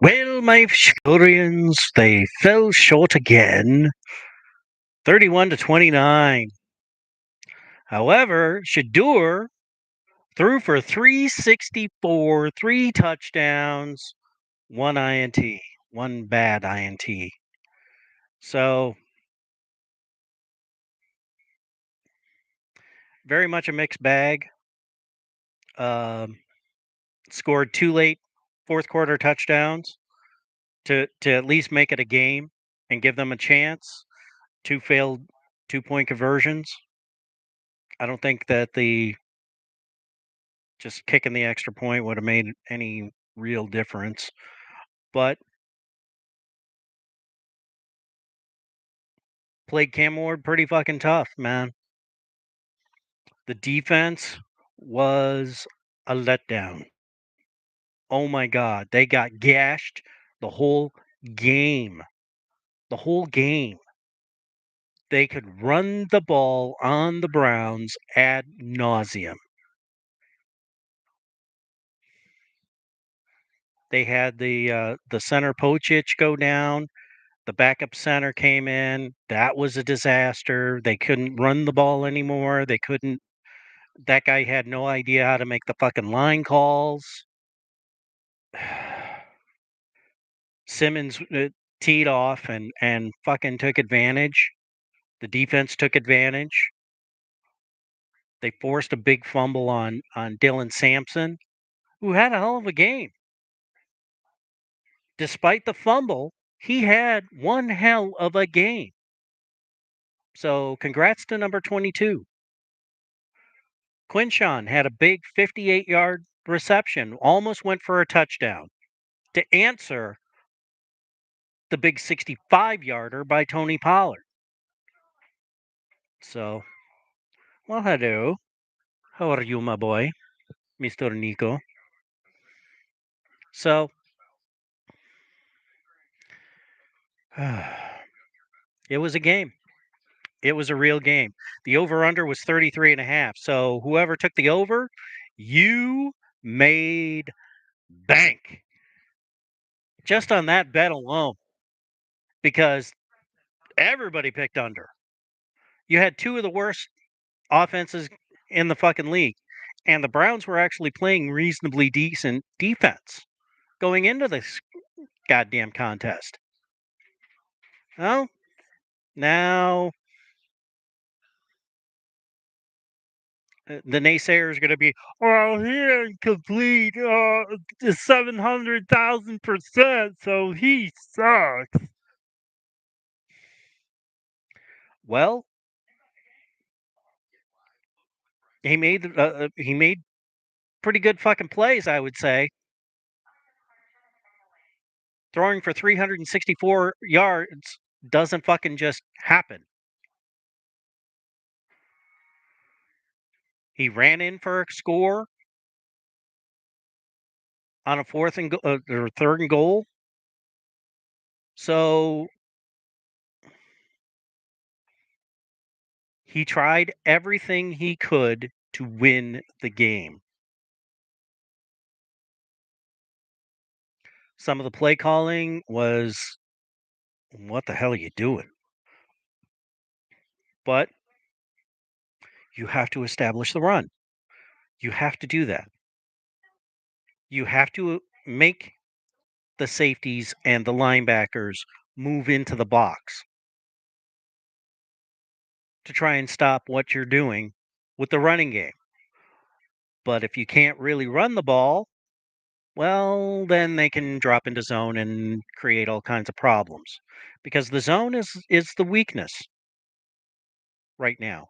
Well, my Miscues, they fell short again, 31-29. However, Shadur threw for 364, 3 touchdowns, one INT, one bad INT. So, very much a mixed bag. Um, Scored 2 late fourth quarter touchdowns to at least make it a game and give them a chance. 2 failed 2-point conversions. I don't think that the just kicking the extra point would have made any real difference. But played Cam Ward pretty fucking tough, man. The defense was a letdown. Oh my God. They got gashed the whole game. The whole game. They could run the ball on the Browns ad nauseum. They had the center Pochich go down. The backup center came in. That was a disaster. They couldn't run the ball anymore. They couldn't. That guy had no idea how to make the fucking line calls. Simmons teed off and fucking took advantage. The defense took advantage. They forced a big fumble on Dylan Sampson, who had a hell of a game. Despite the fumble, he had one hell of a game. So congrats to number 22. Quinshawn had a big 58-yard reception, almost went for a touchdown to answer the big 65-yarder by Tony Pollard. So, well, hello. How are you, my boy, Mr. Nico? So, it was a game. It was a real game. The over-under was 33.5. So, whoever took the over, you made bank just on that bet alone because everybody picked under. You had two of the worst offenses in the fucking league. And the Browns were actually playing reasonably decent defense going into this goddamn contest. Oh, now the naysayer is going to be, well, he didn't complete 700,000%, so he sucks. Well, he made pretty good fucking plays, I would say. Throwing for 364 yards doesn't fucking just happen. He ran in for a score on a or third and goal. So he tried everything he could to win the game. Some of the play calling was, what the hell are you doing? But you have to establish the run. You have to do that. You have to make the safeties and the linebackers move into the box to try and stop what you're doing with the running game. But if you can't really run the ball, well, then they can drop into zone and create all kinds of problems because the zone is the weakness right now.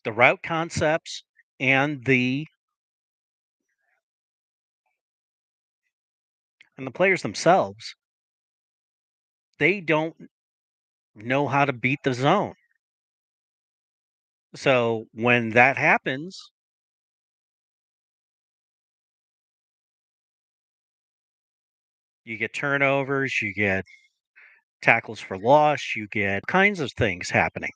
The route concepts and the players themselves, they don't know how to beat the zone. So when that happens, you get turnovers, you get tackles for loss, you get kinds of things happening.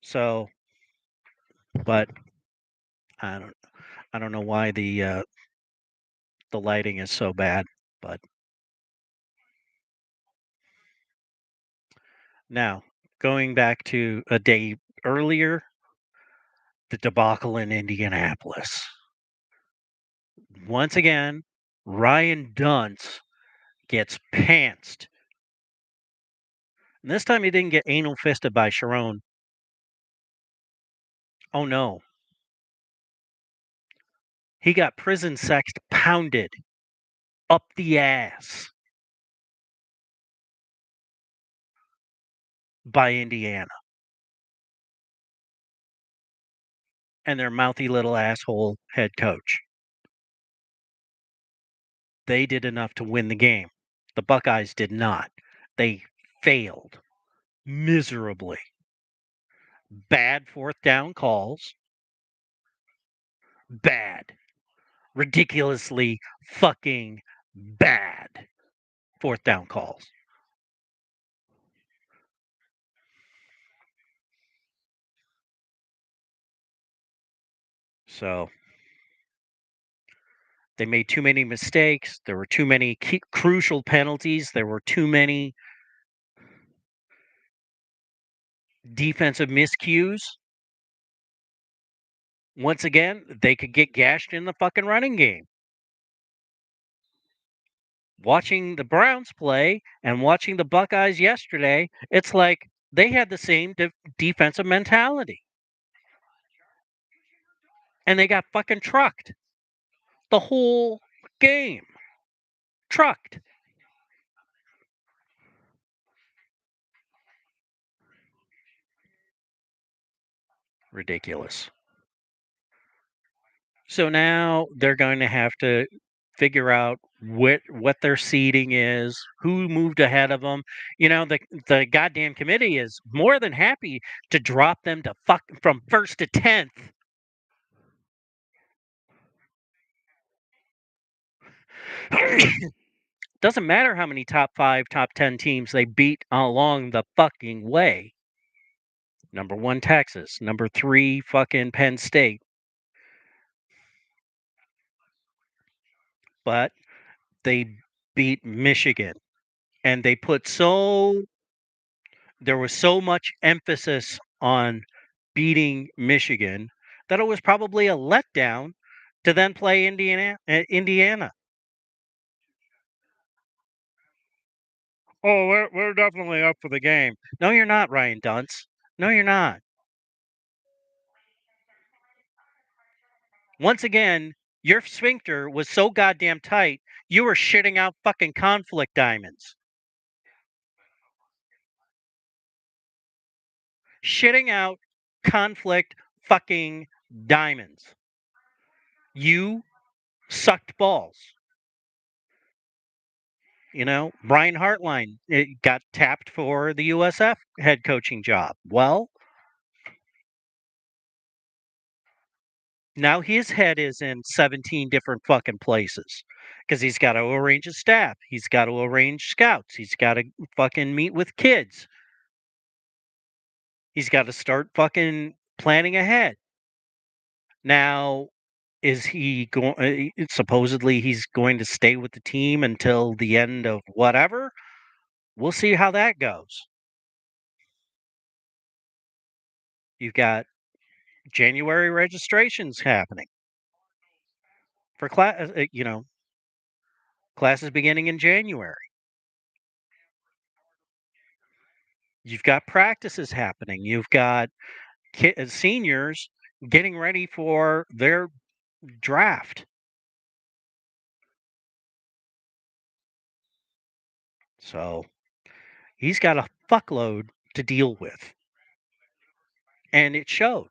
So, but I don't I don't know why the lighting is so bad, but now going back to a day earlier, the debacle in Indianapolis. Once again, Ryan Dunce gets pantsed. And this time he didn't get anal fisted by Sharon. Oh no. He got prison sexed pounded up the ass by Indiana and their mouthy little asshole head coach. They did enough to win the game. The Buckeyes did not. They failed miserably. Bad fourth down calls. Bad. Ridiculously fucking bad fourth down calls. So they made too many mistakes. There were too many crucial penalties. There were too many defensive miscues. Once again, they could get gashed in the fucking running game. Watching the Browns play and watching the Buckeyes yesterday, it's like they had the same defensive mentality. And they got fucking trucked the whole game. Trucked. Ridiculous. So now they're going to have to figure out what their seating is, who moved ahead of them. You know, the goddamn committee is more than happy to drop them to fuck from first to 10th. Doesn't matter how many top 5, top 10 teams they beat along the fucking way. Number 1 Texas, number 3 fucking Penn State. But they beat Michigan and they put there was so much emphasis on beating Michigan that it was probably a letdown to then play Indiana. Oh, we're definitely up for the game. No, you're not, Ryan Dunce. No, you're not. Once again, your sphincter was so goddamn tight, you were shitting out fucking conflict diamonds. Shitting out conflict fucking diamonds. You sucked balls. You know, Brian Hartline got tapped for the USF head coaching job. Well, now his head is in 17 different fucking places because he's got to arrange his staff. He's got to arrange scouts. He's got to fucking meet with kids. He's got to start fucking planning ahead. Now, is he going? Supposedly, he's going to stay with the team until the end of whatever. We'll see how that goes. You've got January registrations happening for class. Classes beginning in January. You've got practices happening. You've got seniors getting ready for their draft. So he's got a fuckload to deal with. And it showed.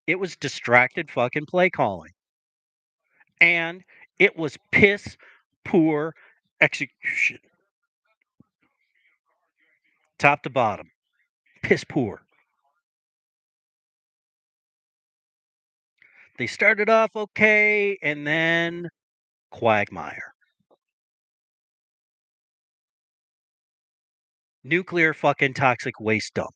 It was distracted fucking play calling. And it was piss poor execution. Top to bottom. Piss poor. They started off okay and then quagmire. Nuclear fucking toxic waste dump.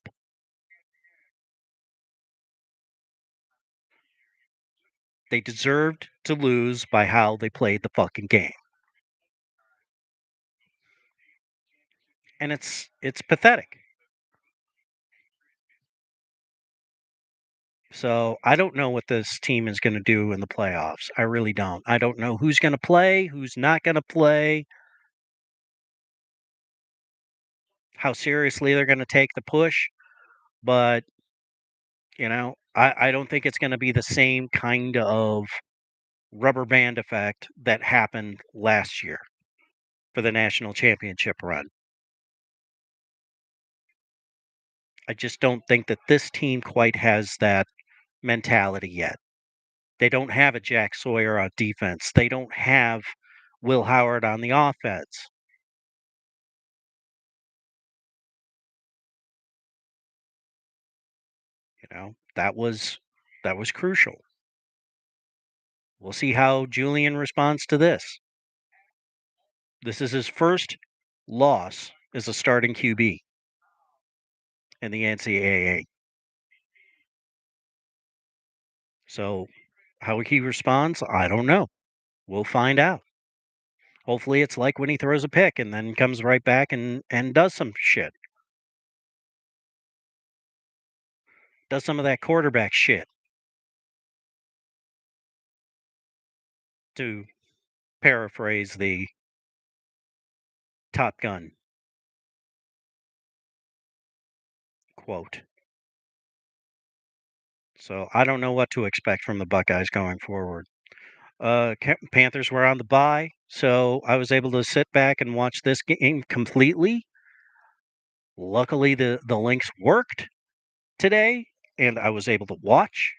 They deserved to lose by how they played the fucking game. And it's pathetic. So I don't know what this team is going to do in the playoffs. I really don't. I don't know who's going to play, who's not going to play, how seriously they're going to take the push. But, I don't think it's going to be the same kind of rubber band effect that happened last year for the national championship run. I just don't think that this team quite has that mentality yet. They don't have a Jack Sawyer on defense. They don't have Will Howard on the offense. That was crucial. We'll see how Julian responds to this. This is his first loss as a starting QB in the NCAA. So how he responds, I don't know. We'll find out. Hopefully it's like when he throws a pick and then comes right back and does some shit. Does some of that quarterback shit, to paraphrase the Top Gun quote. So I don't know what to expect from the Buckeyes going forward. Panthers were on the bye, so I was able to sit back and watch this game completely. Luckily, the links worked today, and I was able to watch.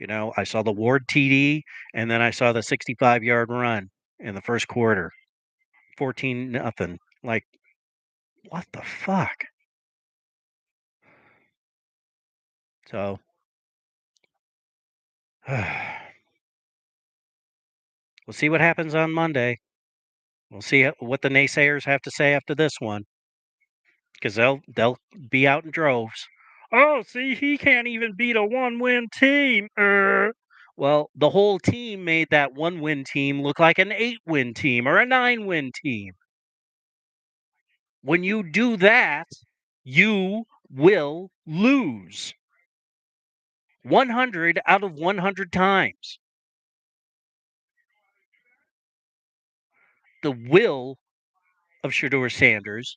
I saw the Ward TD, and then I saw the 65-yard run in the first quarter, 14 nothing. Like, what the fuck? So, we'll see what happens on Monday. We'll see what the naysayers have to say after this one, because they'll be out in droves. Oh, see, he can't even beat a one-win team. Well, the whole team made that one-win team look like an 8-win team or a 9-win team. When you do that, you will lose 100 out of 100 times. The will of Shedeur Sanders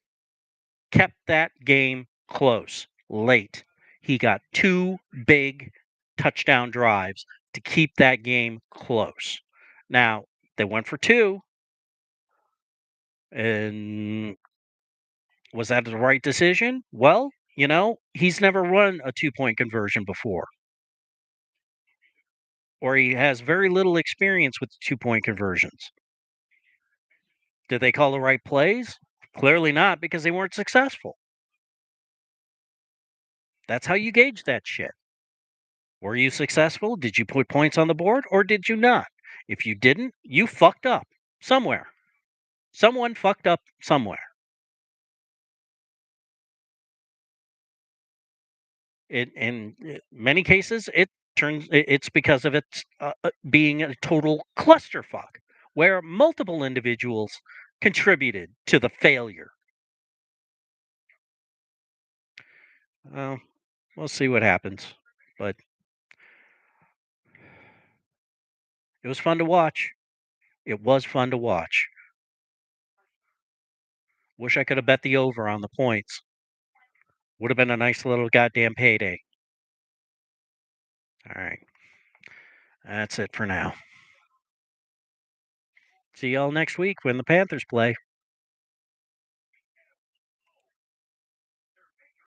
kept that game close late. He got two big touchdown drives to keep that game close. Now, they went for two, and was that the right decision? Well, he's never run a 2-point conversion before, or he has very little experience with 2-point conversions. Did they call the right plays? Clearly not, because they weren't successful. That's how you gauge that shit. Were you successful? Did you put points on the board or did you not? If you didn't, you fucked up somewhere. Someone fucked up somewhere. In many cases, it's because of its being a total clusterfuck, where multiple individuals contributed to the failure. Well, we'll see what happens, but it was fun to watch. It was fun to watch. Wish I could have bet the over on the points. Would have been a nice little goddamn payday. All right. That's it for now. See y'all next week when the Panthers play.